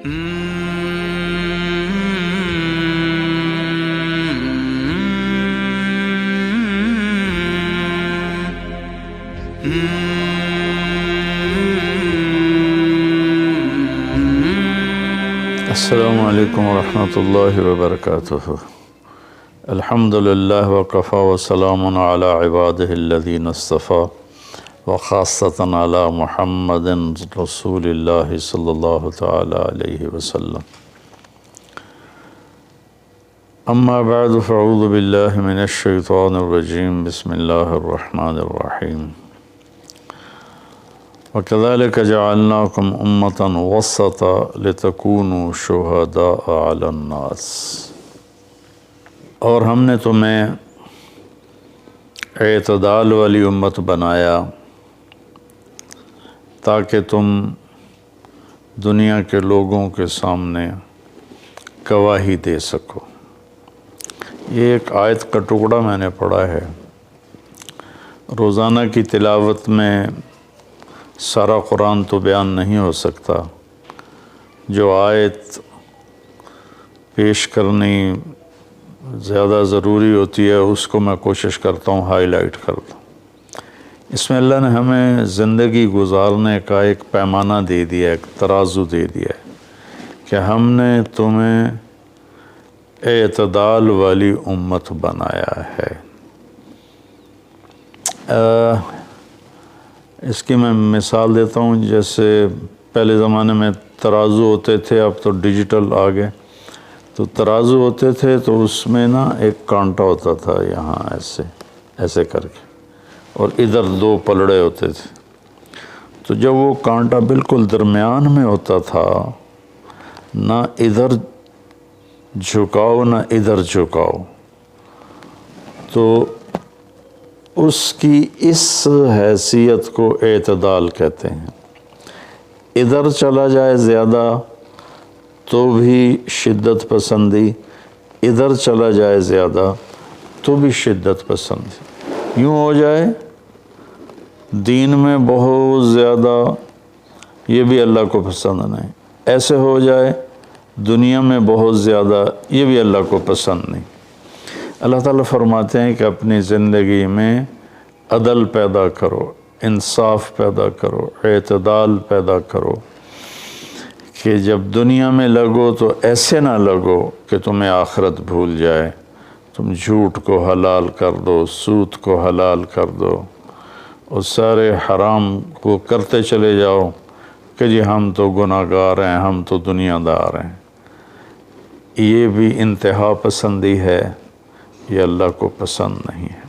السلام علیکم ورحمۃ اللہ وبرکاتہ۔ الحمدللہ وکفی وسلام علی عبادہ الذین اصطفیٰ وخاصۃ علی محمد رسول اللہ صلی اللہ تعالی علیہ وسلم۔ اما بعد فاعوذ باللہ من الشیطان الرجیم، بسم اللہ الرحمن الرحیم۔ وَكَذَلِكَ جَعَلْنَاكُمْ أُمَّةً وَسَطًا لِتَكُونُوا شُهَدَاءَ عَلَى النَّاسِ، اور ہم نے تمہیں اعتدال والی امت بنایا تاکہ تم دنیا کے لوگوں کے سامنے گواہی دے سکو۔ یہ ایک آیت کا ٹکڑا میں نے پڑھا ہے۔ روزانہ کی تلاوت میں سارا قرآن تو بیان نہیں ہو سکتا، جو آیت پیش کرنی زیادہ ضروری ہوتی ہے اس کو میں کوشش کرتا ہوں ہائی لائٹ کر دوں۔ اس میں اللہ نے ہمیں زندگی گزارنے کا ایک پیمانہ دے دیا، ایک ترازو دے دیا ہے کہ ہم نے تمہیں اعتدال والی امت بنایا ہے۔ اس کی میں مثال دیتا ہوں، جیسے پہلے زمانے میں ترازو ہوتے تھے، اب تو ڈیجیٹل آ گئے۔ تو ترازو ہوتے تھے تو اس میں نا ایک کانٹا ہوتا تھا یہاں ایسے کر کے، اور ادھر دو پلڑے ہوتے تھے۔ تو جب وہ کانٹا بالکل درمیان میں ہوتا تھا، نہ ادھر جھکاؤ نہ ادھر جھکاؤ، تو اس کی اس حیثیت کو اعتدال کہتے ہیں۔ ادھر چلا جائے زیادہ تو بھی شدت پسندی، ادھر چلا جائے زیادہ تو بھی شدت پسندی۔ یوں ہو جائے دین میں بہت زیادہ، یہ بھی اللہ کو پسند نہیں۔ ایسے ہو جائے دنیا میں بہت زیادہ، یہ بھی اللہ کو پسند نہیں۔ اللہ تعالیٰ فرماتے ہیں کہ اپنی زندگی میں عدل پیدا کرو، انصاف پیدا کرو، اعتدال پیدا کرو، کہ جب دنیا میں لگو تو ایسے نہ لگو کہ تمہیں آخرت بھول جائے، تم جھوٹ کو حلال کر دو، سود کو حلال کر دو، اور سارے حرام کو کرتے چلے جاؤ کہ جی ہم تو گناہ گار ہیں، ہم تو دنیا دار ہیں۔ یہ بھی انتہا پسندی ہے، یہ اللہ کو پسند نہیں ہے۔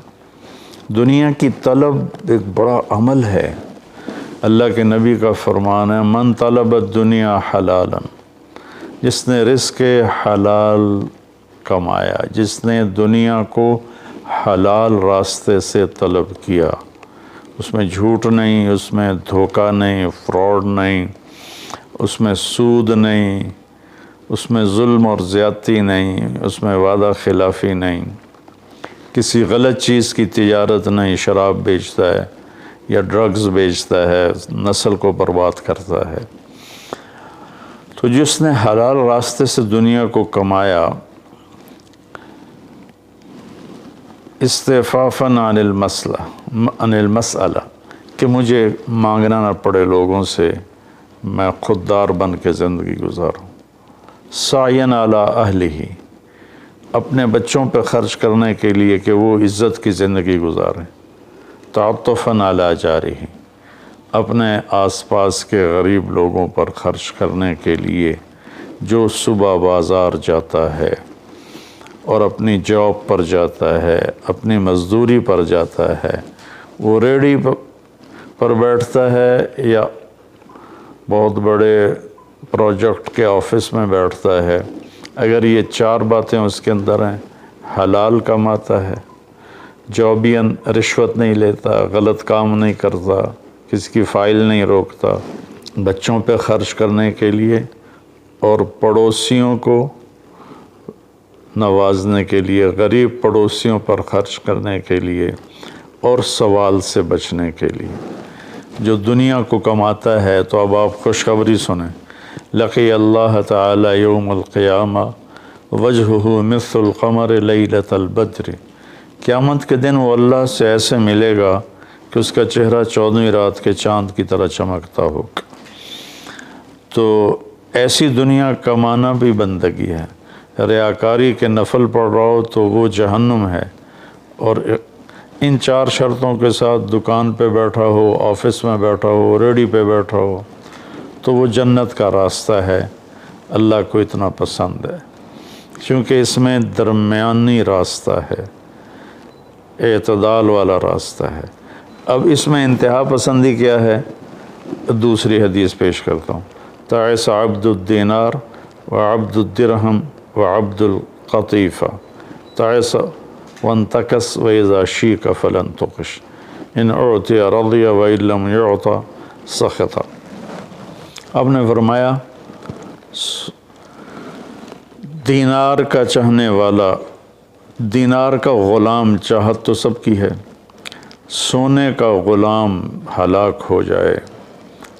دنیا کی طلب ایک بڑا عمل ہے۔ اللہ کے نبی کا فرمان ہے، من طلب الدنیا حلالا، جس نے رزق حلال کمایا، جس نے دنیا کو حلال راستے سے طلب کیا، اس میں جھوٹ نہیں، اس میں دھوکہ نہیں، فراڈ نہیں، اس میں سود نہیں، اس میں ظلم اور زیادتی نہیں، اس میں وعدہ خلافی نہیں، کسی غلط چیز کی تجارت نہیں، شراب بیچتا ہے یا ڈرگز بیچتا ہے، نسل کو برباد کرتا ہے۔ تو جس نے حلال راستے سے دنیا کو کمایا، استعفافاً عن المسئلہ، کہ مجھے مانگنا نہ پڑے لوگوں سے، میں خوددار بن کے زندگی گزاروں۔ سعیاً علی اہلہ، اپنے بچوں پہ خرچ کرنے کے لیے کہ وہ عزت کی زندگی گزاریں۔ تعطفاً علی جارہ، اپنے آس پاس کے غریب لوگوں پر خرچ کرنے کے لیے، جو صبح بازار جاتا ہے اور اپنی جاب پر جاتا ہے، اپنی مزدوری پر جاتا ہے، وہ ریڑھی پر بیٹھتا ہے یا بہت بڑے پروجیکٹ کے آفس میں بیٹھتا ہے، اگر یہ چار باتیں اس کے اندر ہیں، حلال کماتا ہے، جابین رشوت نہیں لیتا، غلط کام نہیں کرتا، کسی کی فائل نہیں روکتا، بچوں پہ خرچ کرنے کے لیے اور پڑوسیوں کو نوازنے کے لیے، غریب پڑوسیوں پر خرچ کرنے کے لیے، اور سوال سے بچنے کے لیے۔ جو دنیا کو کماتا ہے، تو اب آپ خوشخبری سنیں، لقی اللہ تعالی یوم القیامہ وجہہ مثل القمر لیلۃ البدر، قیامت کے دن وہ اللہ سے ایسے ملے گا کہ اس کا چہرہ 14ویں رات کے چاند کی طرح چمکتا ہوگا۔ تو ایسی دنیا کمانا بھی بندگی ہے۔ ریاکاری کے نفل پڑھ رہا ہو تو وہ جہنم ہے، اور ان 4 شرطوں کے ساتھ دکان پہ بیٹھا ہو، آفس میں بیٹھا ہو، ریڈی پہ بیٹھا ہو تو وہ جنت کا راستہ ہے، اللہ کو اتنا پسند ہے، کیونکہ اس میں درمیانی راستہ ہے، اعتدال والا راستہ ہے۔ اب اس میں انتہا پسندی کیا ہے؟ دوسری حدیث پیش کرتا ہوں، تعس عبد الدینار وعبد الدرہم وعبد القطیفہ، تعس وانتکس وإذا شیک فلن تقش، ان اعطی رضی وإن لم یعط سخط۔ اب نے فرمایا دینار کا چاہنے والا، دینار کا غلام چاہت تو سب کی ہے، سونے کا غلام ہلاک ہو جائے،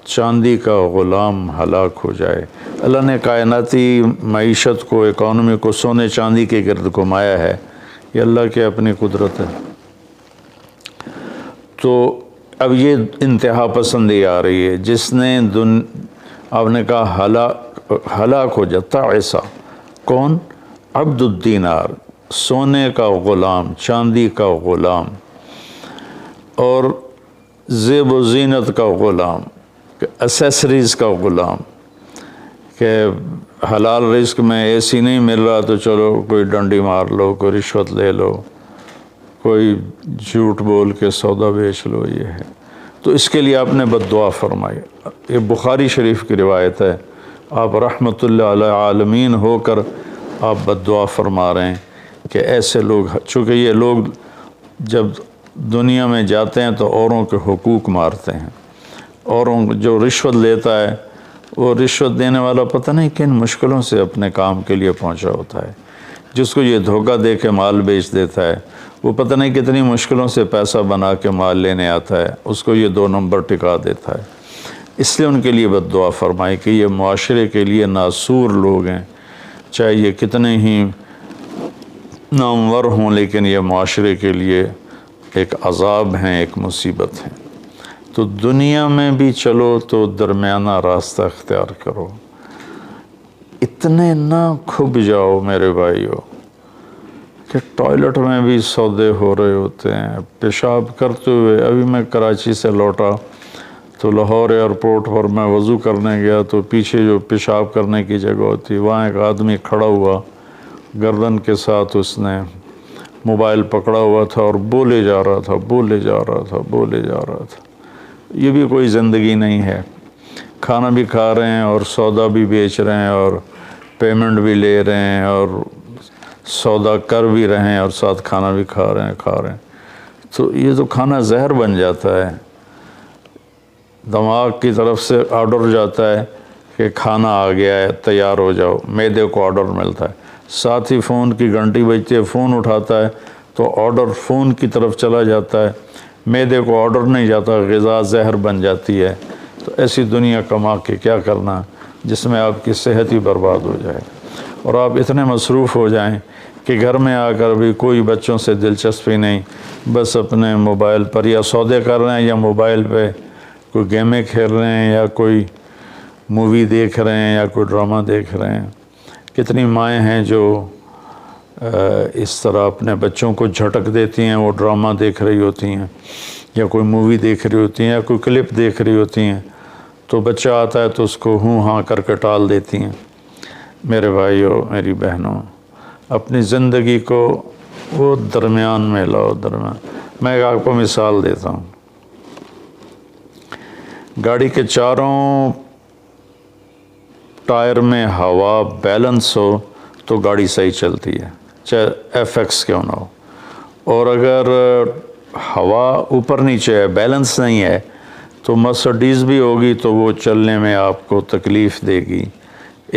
چاندی کا غلام ہلاک ہو جائے۔ اللہ نے کائناتی معیشت کو، اکانومی کو سونے چاندی کے گرد گھمایا ہے، یہ اللہ کی اپنی قدرت ہے۔ تو اب یہ انتہا پسندی آ رہی ہے، جس نے آپ نے کہا ہلاک ہو جاتا ایسا، کون؟ عبد الدینار، سونے کا غلام، چاندی کا غلام، اور زیب و زینت کا غلام، اسیسریز کا غلام، کہ حلال رزق میں ایسی نہیں مل رہا تو چلو کوئی ڈنڈی مار لو، کوئی رشوت لے لو، کوئی جھوٹ بول کے سودا بیچ لو، یہ ہے۔ تو اس کے لیے آپ نے بد دعا فرمائی۔ یہ بخاری شریف کی روایت ہے، آپ رحمت اللہ علیہ عالمین ہو کر آپ بد دعا فرما رہے ہیں کہ ایسے لوگ، چونکہ یہ لوگ جب دنیا میں جاتے ہیں تو اوروں کے حقوق مارتے ہیں، اوروں جو رشوت لیتا ہے، وہ رشوت دینے والا پتہ نہیں کن مشکلوں سے اپنے کام کے لیے پہنچا ہوتا ہے، جس کو یہ دھوکہ دے کے مال بیچ دیتا ہے، وہ پتہ نہیں کتنی مشکلوں سے پیسہ بنا کے مال لینے آتا ہے، اس کو یہ 2 نمبر ٹکا دیتا ہے۔ اس لیے ان کے لیے بد دعا فرمائی کہ یہ معاشرے کے لیے ناسور لوگ ہیں، چاہے یہ کتنے ہی نامور ہوں، لیکن یہ معاشرے کے لیے ایک عذاب ہیں، ایک مصیبت ہے۔ تو دنیا میں بھی چلو تو درمیانہ راستہ اختیار کرو، اتنے نہ کھب جاؤ میرے بھائیو کہ ٹوائلٹ میں بھی سودے ہو رہے ہوتے ہیں، پیشاب کرتے ہوئے۔ ابھی میں کراچی سے لوٹا تو لاہور ایئرپورٹ پر میں وضو کرنے گیا تو پیچھے جو پیشاب کرنے کی جگہ ہوتی، وہاں ایک آدمی کھڑا ہوا، گردن کے ساتھ اس نے موبائل پکڑا ہوا تھا اور بولے جا رہا تھا، بولے جا رہا تھا، بولے جا رہا تھا۔ یہ بھی کوئی زندگی نہیں ہے، کھانا بھی کھا رہے ہیں اور سودا بھی بیچ رہے ہیں اور پیمنٹ بھی لے رہے ہیں اور سودا کر بھی رہے ہیں اور ساتھ کھانا بھی کھا رہے ہیں۔ تو یہ تو کھانا زہر بن جاتا ہے، دماغ کی طرف سے آرڈر جاتا ہے کہ کھانا آ گیا ہے، تیار ہو جاؤ، معدے کو آرڈر ملتا ہے، ساتھ ہی فون کی گھنٹی بجتی ہے، فون اٹھاتا ہے تو آرڈر فون کی طرف چلا جاتا ہے، معدے کو آرڈر نہیں جاتا، غذا زہر بن جاتی ہے۔ تو ایسی دنیا کما کے کیا کرنا جس میں آپ کی صحت ہی برباد ہو جائے اور آپ اتنے مصروف ہو جائیں کہ گھر میں آ کر بھی کوئی بچوں سے دلچسپی نہیں، بس اپنے موبائل پر یا سودے کر رہے ہیں یا موبائل پہ کوئی گیمیں کھیل رہے ہیں یا کوئی مووی دیکھ رہے ہیں یا کوئی ڈرامہ دیکھ رہے ہیں۔ کتنی مائیں ہیں جو اس طرح اپنے بچوں کو جھٹک دیتی ہیں، وہ ڈرامہ دیکھ رہی ہوتی ہیں یا کوئی مووی دیکھ رہی ہوتی ہیں یا کوئی کلپ دیکھ رہی ہوتی ہیں، تو بچہ آتا ہے تو اس کو ہوں ہاں کر کے ٹال دیتی ہیں۔ میرے بھائیوں، میری بہنوں، اپنی زندگی کو وہ درمیان میں لاؤ، درمیان۔ میں آپ کو مثال دیتا ہوں، گاڑی کے چاروں ٹائر میں ہوا بیلنس ہو تو گاڑی صحیح چلتی ہے، چاہے ایف ایکس کیوں نہ ہو، اور اگر ہوا اوپر نیچے ہے، بیلنس نہیں ہے، تو مرسڈیز بھی ہوگی تو وہ چلنے میں آپ کو تکلیف دے گی۔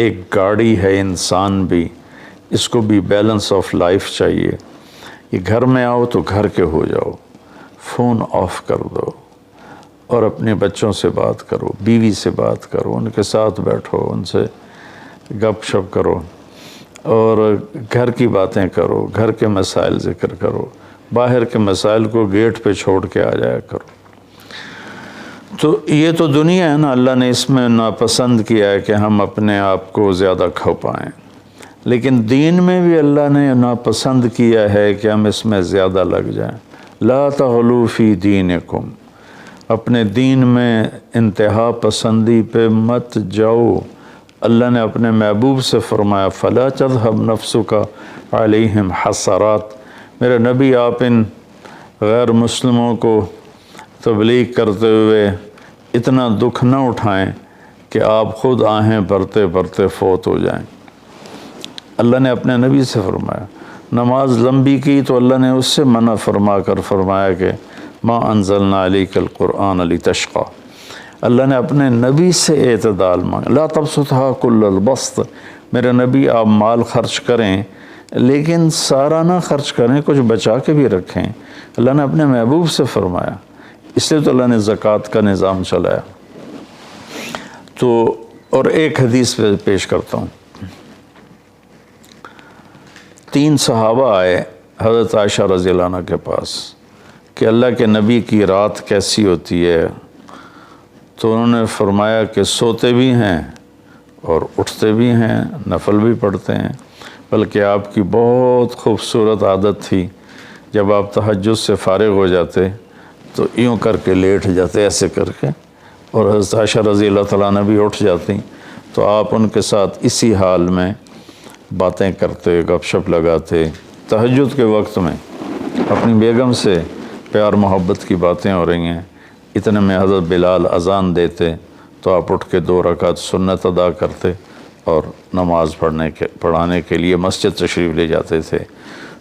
ایک گاڑی ہے، انسان بھی، اس کو بھی بیلنس آف لائف چاہیے۔ یہ گھر میں آؤ تو گھر کے ہو جاؤ، فون آف کر دو، اور اپنے بچوں سے بات کرو، بیوی سے بات کرو، ان کے ساتھ بیٹھو، ان سے گپ شپ کرو، اور گھر کی باتیں کرو، گھر کے مسائل ذکر کرو، باہر کے مسائل کو گیٹ پہ چھوڑ کے آ جایا کرو۔ تو یہ تو دنیا ہے نا، اللہ نے اس میں ناپسند کیا ہے کہ ہم اپنے آپ کو زیادہ کھو پائیں، لیکن دین میں بھی اللہ نے ناپسند کیا ہے کہ ہم اس میں زیادہ لگ جائیں۔ لا تغلوا فی دینکم، اپنے دین میں انتہا پسندی پہ مت جاؤ۔ اللہ نے اپنے محبوب سے فرمایا فلا تذهب نفسك علیہم حسرات، میرے نبی آپ ان غیر مسلموں کو تبلیغ کرتے ہوئے اتنا دکھ نہ اٹھائیں کہ آپ خود آہیں بھرتے بھرتے فوت ہو جائیں۔ اللہ نے اپنے نبی سے فرمایا، نماز لمبی کی تو اللہ نے اس سے منع فرما کر فرمایا کہ ما انزلنا علیک القرآن لتشقی۔ اللہ نے اپنے نبی سے اعتدال مانگا، لا تبسطھا کل البسط، میرے نبی آپ مال خرچ کریں لیکن سارا نہ خرچ کریں، کچھ بچا کے بھی رکھیں۔ اللہ نے اپنے محبوب سے فرمایا، اس لیے تو اللہ نے زکوٰۃ کا نظام چلایا۔ تو اور ایک حدیث پہ پیش کرتا ہوں، 3 صحابہ آئے حضرت عائشہ رضی اللہ عنہ کے پاس کہ اللہ کے نبی کی رات کیسی ہوتی ہے، تو انہوں نے فرمایا کہ سوتے بھی ہیں اور اٹھتے بھی ہیں، نفل بھی پڑھتے ہیں، بلکہ آپ کی بہت خوبصورت عادت تھی، جب آپ تہجد سے فارغ ہو جاتے تو یوں کر کے لیٹ جاتے، ایسے کر کے، اور حضرت عائشہ رضی اللہ تعالیٰ عنہ بھی اٹھ جاتی تو آپ ان کے ساتھ اسی حال میں باتیں کرتے، گپ شپ لگاتے، تہجد کے وقت میں اپنی بیگم سے پیار محبت کی باتیں ہو رہی ہیں، اتنے میں حضرت بلال اذان دیتے تو آپ اٹھ کے 2 رکعت سنت ادا کرتے اور نماز پڑھانے کے لیے مسجد تشریف لے جاتے تھے۔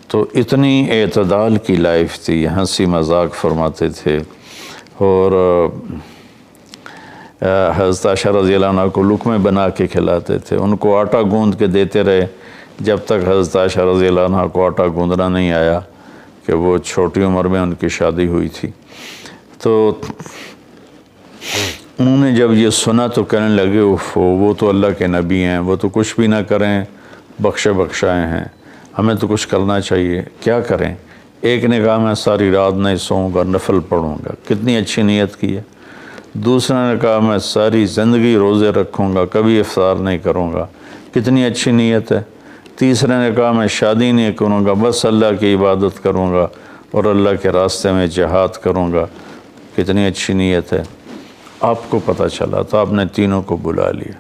تو اتنی اعتدال کی لائف تھی، ہنسی مذاق فرماتے تھے، اور حضرت عائشہ رضی اللہ عنہ کو لقمے بنا کے کھلاتے تھے، ان کو آٹا گوندھ کے دیتے رہے جب تک حضرت عائشہ رضی اللہ عنہ کو آٹا گوندھنا نہیں آیا، کہ وہ چھوٹی عمر میں ان کی شادی ہوئی تھی۔ تو انہوں نے جب یہ سنا تو کہنے لگے وہ تو اللہ کے نبی ہیں، وہ تو کچھ بھی نہ کریں، بخشے بخشائے ہیں، ہمیں تو کچھ کرنا چاہیے، کیا کریں؟ ایک نے کہا میں ساری رات نہیں سوؤں گا، نفل پڑھوں گا، کتنی اچھی نیت کی ہے۔ دوسرے نے کہا میں ساری زندگی روزے رکھوں گا، کبھی افطار نہیں کروں گا، کتنی اچھی نیت ہے۔ تیسرے نے کہا میں شادی نہیں کروں گا، بس اللہ کی عبادت کروں گا اور اللہ کے راستے میں جہاد کروں گا، کتنی اچھی نیت ہے۔ آپ کو پتہ چلا تو آپ نے تینوں کو بلا لیا،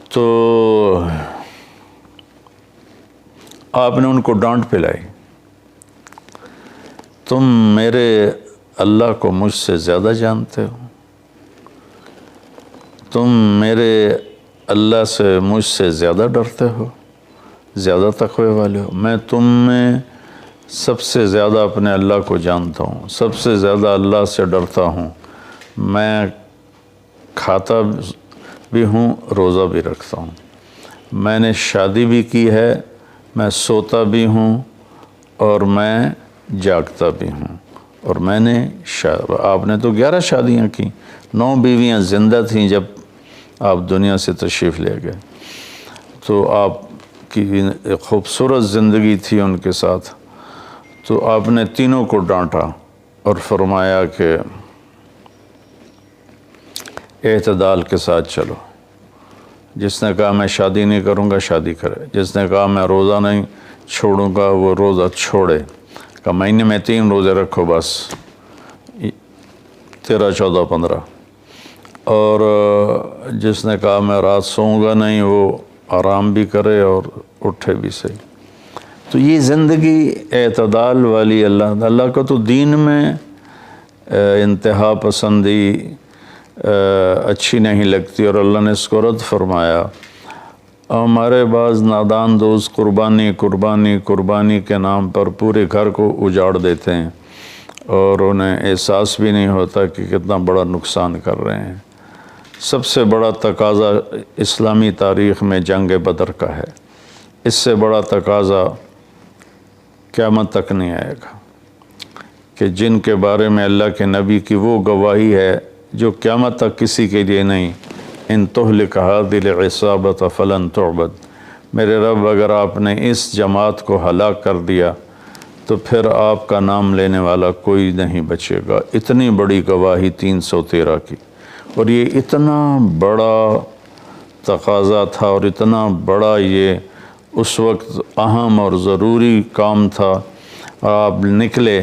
تو آپ نے ان کو ڈانٹ پلائی، تم میرے اللہ کو مجھ سے زیادہ جانتے ہو، تم میرے اللہ سے مجھ سے زیادہ ڈرتے ہو، زیادہ تقوی والے ہو، میں تم میں سب سے زیادہ اپنے اللہ کو جانتا ہوں، سب سے زیادہ اللہ سے ڈرتا ہوں، میں کھاتا بھی ہوں، روزہ بھی رکھتا ہوں، میں نے شادی بھی کی ہے، میں سوتا بھی ہوں اور میں جاگتا بھی ہوں، اور میں نے آپ نے تو 11 شادیاں کی، 9 بیویاں زندہ تھیں جب آپ دنیا سے تشریف لے گئے، تو آپ کی خوبصورت زندگی تھی ان کے ساتھ۔ تو آپ نے تینوں کو ڈانٹا اور فرمایا کہ اعتدال کے ساتھ چلو، جس نے کہا میں شادی نہیں کروں گا شادی کرے، جس نے کہا میں روزہ نہیں چھوڑوں گا وہ روزہ چھوڑے، کہ مہینے میں 3 روزے رکھو بس، 13، 14، 15، اور جس نے کہا میں رات سوؤں گا نہیں وہ آرام بھی کرے اور اٹھے بھی صحیح۔ تو یہ زندگی اعتدال والی اللہ کا تو دین میں انتہا پسندی اچھی نہیں لگتی، اور اللہ نے اس کو رد فرمایا۔ ہمارے بعض نادان دوست قربانی کے نام پر پورے گھر کو اجاڑ دیتے ہیں اور انہیں احساس بھی نہیں ہوتا کہ کتنا بڑا نقصان کر رہے ہیں۔ سب سے بڑا تقاضا اسلامی تاریخ میں جنگ بدر کا ہے، اس سے بڑا تقاضا قیامت تک نہیں آئے گا کہ جن کے بارے میں اللہ کے نبی کی وہ گواہی ہے جو قیامت تک کسی کے لیے نہیں، ان تہلک هذه العصابۃ فلن تعبد، میرے رب اگر آپ نے اس جماعت کو ہلاک کر دیا تو پھر آپ کا نام لینے والا کوئی نہیں بچے گا۔ اتنی بڑی گواہی 313 کی، اور یہ اتنا بڑا تقاضا تھا اور اتنا بڑا یہ اس وقت اہم اور ضروری کام تھا۔ آپ نکلے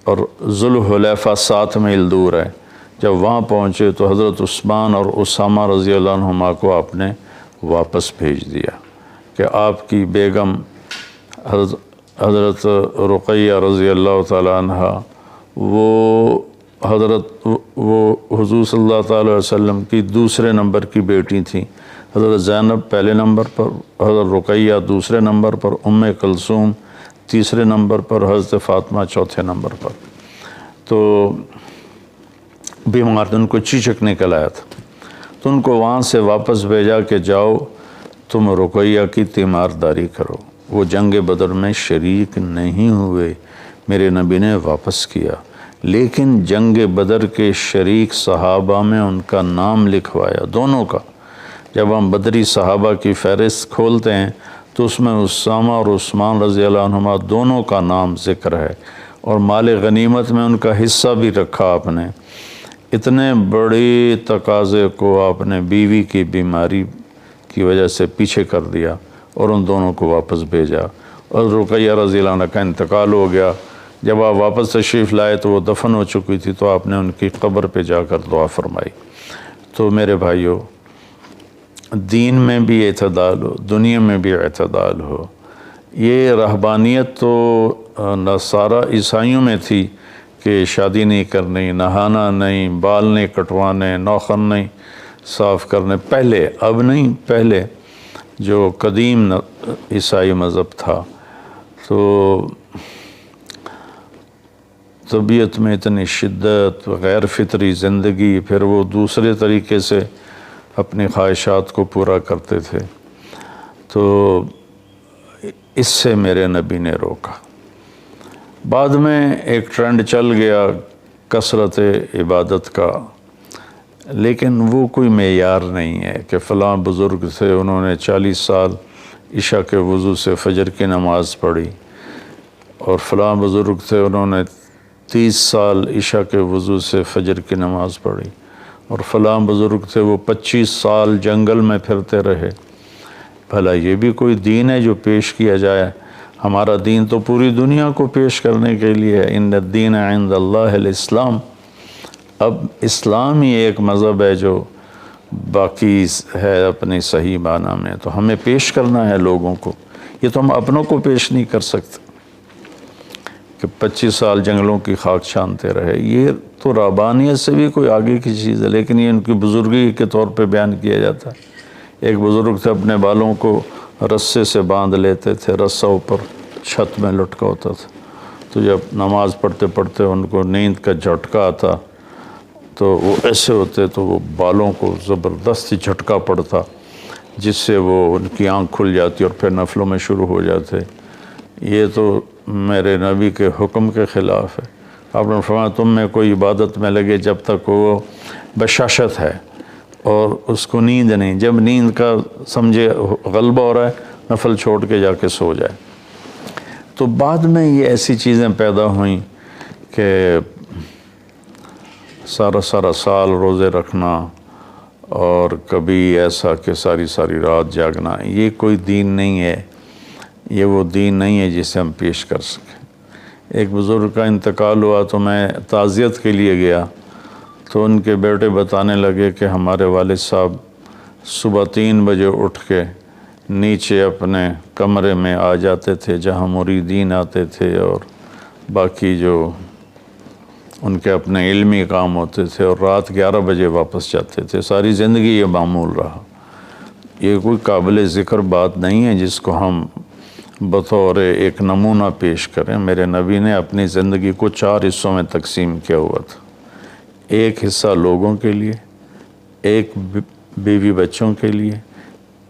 اور ذوالحلیفہ 7 میل دور ہے، جب وہاں پہنچے تو حضرت عثمان اور اسامہ رضی اللہ عنہما کو آپ نے واپس بھیج دیا کہ آپ کی بیگم حضرت رقیہ رضی اللہ تعالی عنہ وہ حضور صلی اللہ تعالی علیہ وسلم کی دوسرے نمبر کی بیٹی تھیں۔ حضرت زینب پہلے نمبر پر، حضرت رقیہ دوسرے نمبر پر، کلثوم تیسرے نمبر پر، حضرت فاطمہ چوتھے نمبر پر۔ تو بیمار ان کو چیچک نکل آیا تھا، تو ان کو وہاں سے واپس بھیجا کہ جاؤ تم رقیہ کی تیمارداری کرو۔ وہ جنگ بدر میں شریک نہیں ہوئے، میرے نبی نے واپس کیا، لیکن جنگ بدر کے شریک صحابہ میں ان کا نام لکھوایا، دونوں کا۔ جب ہم بدری صحابہ کی فہرست کھولتے ہیں تو اس میں اسامہ اور عثمان رضی اللہ عنہما دونوں کا نام ذکر ہے، اور مال غنیمت میں ان کا حصہ بھی رکھا آپ نے۔ اتنے بڑے تقاضے کو آپ نے بیوی کی بیماری کی وجہ سے پیچھے کر دیا اور ان دونوں کو واپس بھیجا، اور رقیہ رضی اللہ عنہ کا انتقال ہو گیا۔ جب آپ واپس تشریف لائے تو وہ دفن ہو چکی تھی، تو آپ نے ان کی قبر پہ جا کر دعا فرمائی۔ تو میرے بھائیو، دین میں بھی اعتدال ہو، دنیا میں بھی اعتدال ہو۔ یہ رہبانیت تو نصارہ عیسائیوں میں تھی کہ شادی نہیں کرنی، نہانا نہیں، بال نہیں کٹوانے، نوخن نہیں صاف کرنے، پہلے، اب نہیں، پہلے جو قدیم عیسائی مذہب تھا۔ تو طبیعت میں اتنی شدت، غیر فطری زندگی، پھر وہ دوسرے طریقے سے اپنی خواہشات کو پورا کرتے تھے، تو اس سے میرے نبی نے روکا۔ بعد میں ایک ٹرینڈ چل گیا کثرت عبادت کا، لیکن وہ کوئی معیار نہیں ہے کہ فلاں بزرگ تھے، انہوں نے 40 سال عشاء کے وضو سے فجر کی نماز پڑھی، اور فلاں بزرگ تھے انہوں نے 30 سال عشاء کے وضو سے فجر کی نماز پڑھی، اور فلاں بزرگ تھے وہ 25 سال جنگل میں پھرتے رہے۔ بھلا یہ بھی کوئی دین ہے جو پیش کیا جائے؟ ہمارا دین تو پوری دنیا کو پیش کرنے کے لیے ہے۔ ان الدین عند اللہ الاسلام۔ اب اسلام ہی ایک مذہب ہے جو باقی ہے اپنی صحیح معنی میں، تو ہمیں پیش کرنا ہے لوگوں کو۔ یہ تو ہم اپنوں کو پیش نہیں کر سکتے کہ 25 سال جنگلوں کی خاک چھانتے رہے۔ یہ تو رہبانیت سے بھی کوئی آگے کی چیز ہے، لیکن یہ ان کی بزرگی کے طور پہ بیان کیا جاتا ہے۔ ایک بزرگ تھے، اپنے بالوں کو رسے سے باندھ لیتے تھے، رسہ اوپر چھت میں لٹکا ہوتا تھا، تو جب نماز پڑھتے پڑھتے ان کو نیند کا جھٹکا آتا تو وہ ایسے ہوتے تو وہ بالوں کو زبردستی جھٹکا پڑتا، جس سے وہ ان کی آنکھ کھل جاتی اور پھر نفلوں میں شروع ہو جاتے۔ یہ تو میرے نبی کے حکم کے خلاف ہے۔ آپ نے فرمایا تم میں کوئی عبادت میں لگے جب تک وہ بشاشت ہے اور اس کو نیند نہیں، جب نیند کا سمجھے غلبہ ہو رہا ہے نفل چھوڑ کے جا کے سو جائے۔ تو بعد میں یہ ایسی چیزیں پیدا ہوئیں کہ سارا سال روزے رکھنا، اور کبھی ایسا کہ ساری رات جاگنا، یہ کوئی دین نہیں ہے، یہ وہ دین نہیں ہے جسے ہم پیش کر سکیں۔ ایک بزرگ کا انتقال ہوا تو میں تعزیت کے لیے گیا، تو ان کے بیٹے بتانے لگے کہ ہمارے والد صاحب صبح 3 بجے اٹھ کے نیچے اپنے کمرے میں آ جاتے تھے جہاں مریدین آتے تھے، اور باقی جو ان کے اپنے علمی کام ہوتے تھے، اور رات 11 بجے واپس جاتے تھے۔ ساری زندگی یہ معمول رہا۔ یہ کوئی قابل ذکر بات نہیں ہے جس کو ہم بطور ایک نمونہ پیش کریں۔ میرے نبی نے اپنی زندگی کو 4 حصوں میں تقسیم کیا ہوا تھا۔ ایک حصہ لوگوں کے لیے، ایک بیوی بچوں کے لیے،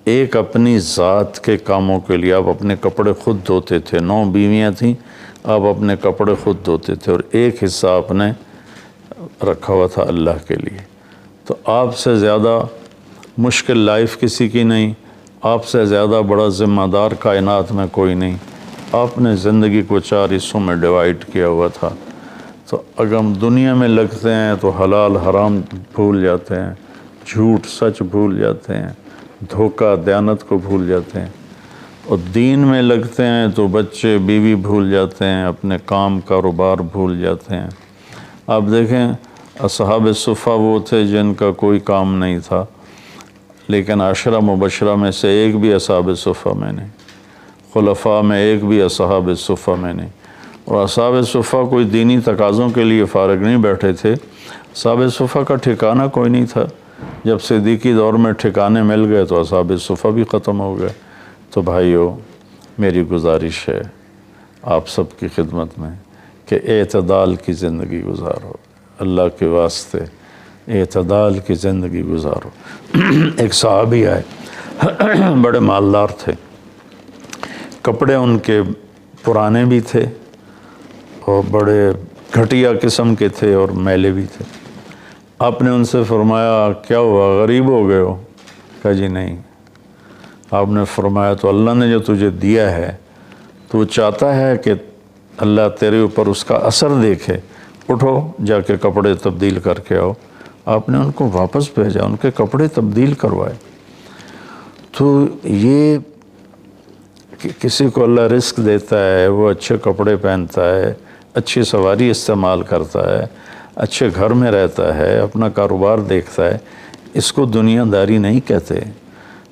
ایک اپنی ذات کے کاموں کے لیے۔ آپ اپنے کپڑے خود دھوتے تھے، 9 بیویاں تھیں، آپ اپنے کپڑے خود دھوتے تھے اور ایک حصہ آپ نے رکھا ہوا تھا اللہ کے لیے۔ تو آپ سے زیادہ مشکل لائف کسی کی نہیں، آپ سے زیادہ بڑا ذمہ دار کائنات میں کوئی نہیں۔ آپ نے زندگی کو 4 حصوں میں ڈیوائیڈ کیا ہوا تھا۔ تو اگر ہم دنیا میں لگتے ہیں تو حلال حرام بھول جاتے ہیں، جھوٹ سچ بھول جاتے ہیں، دھوکہ دیانت کو بھول جاتے ہیں، اور دین میں لگتے ہیں تو بچے بیوی بھول جاتے ہیں، اپنے کام کاروبار بھول جاتے ہیں۔ آپ دیکھیں اصحاب صفہ وہ تھے جن کا کوئی کام نہیں تھا، لیکن 10 مبشرہ میں سے ایک بھی اصحاب صفہ میں نہیں، خلفاء میں ایک بھی اصحاب صفہ میں نہیں۔ اور اصحاب صفہ کوئی دینی تقاضوں کے لیے فارغ نہیں بیٹھے تھے، اصحاب صفہ کا ٹھکانہ کوئی نہیں تھا۔ جب صدیقی دور میں ٹھکانے مل گئے تو اصحاب صفہ بھی ختم ہو گئے۔ تو بھائیو، میری گزارش ہے آپ سب کی خدمت میں کہ اعتدال کی زندگی گزارو، اللہ کے واسطے اعتدال کی زندگی گزارو۔ ایک صحابی آئے، بڑے مالدار تھے، کپڑے ان کے پرانے بھی تھے اور بڑے گھٹیا قسم کے تھے اور میلے بھی تھے۔ آپ نے ان سے فرمایا کیا ہوا، غریب ہو گئے ہو؟ کہا جی نہیں۔ آپ نے فرمایا تو اللہ نے جو تجھے دیا ہے تو وہ چاہتا ہے کہ اللہ تیرے اوپر اس کا اثر دیکھے، اٹھو جا کے کپڑے تبدیل کر کے آؤ۔ آپ نے ان کو واپس بھیجا، ان کے کپڑے تبدیل کروائے۔ تو یہ کہ کسی کو اللہ رزق دیتا ہے، وہ اچھے کپڑے پہنتا ہے، اچھی سواری استعمال کرتا ہے، اچھے گھر میں رہتا ہے، اپنا کاروبار دیکھتا ہے، اس کو دنیا داری نہیں کہتے۔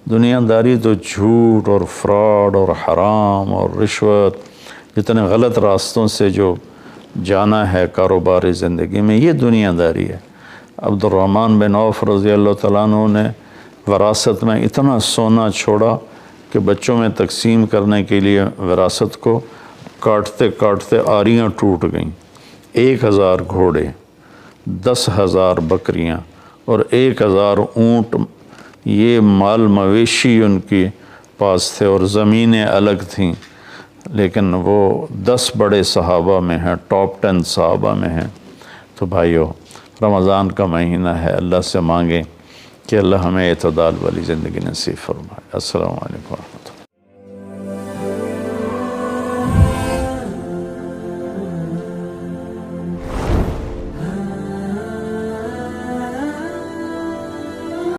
دنیا داری تو جھوٹ اور فراڈ اور حرام اور رشوت، جتنے غلط راستوں سے جو جانا ہے کاروباری زندگی میں، یہ دنیا داری ہے۔ عبد الرحمن بن عوف رضی اللہ تعالیٰ عنہ نے وراثت میں اتنا سونا چھوڑا کہ بچوں میں تقسیم کرنے کے لیے وراثت کو کاٹتے کاٹتے آریاں ٹوٹ گئیں۔ 1000 گھوڑے، 10,000 بکریاں اور 1000 اونٹ، یہ مال مویشی ان کے پاس تھے، اور زمینیں الگ تھیں، لیکن وہ 10 بڑے صحابہ میں ہیں، ٹاپ 10 صحابہ میں ہیں۔ تو بھائیو، رمضان کا مہینہ ہے، اللہ سے مانگیں کہ اللہ ہمیں اعتدال والی زندگی نصیب فرمائے۔ السلام علیکم۔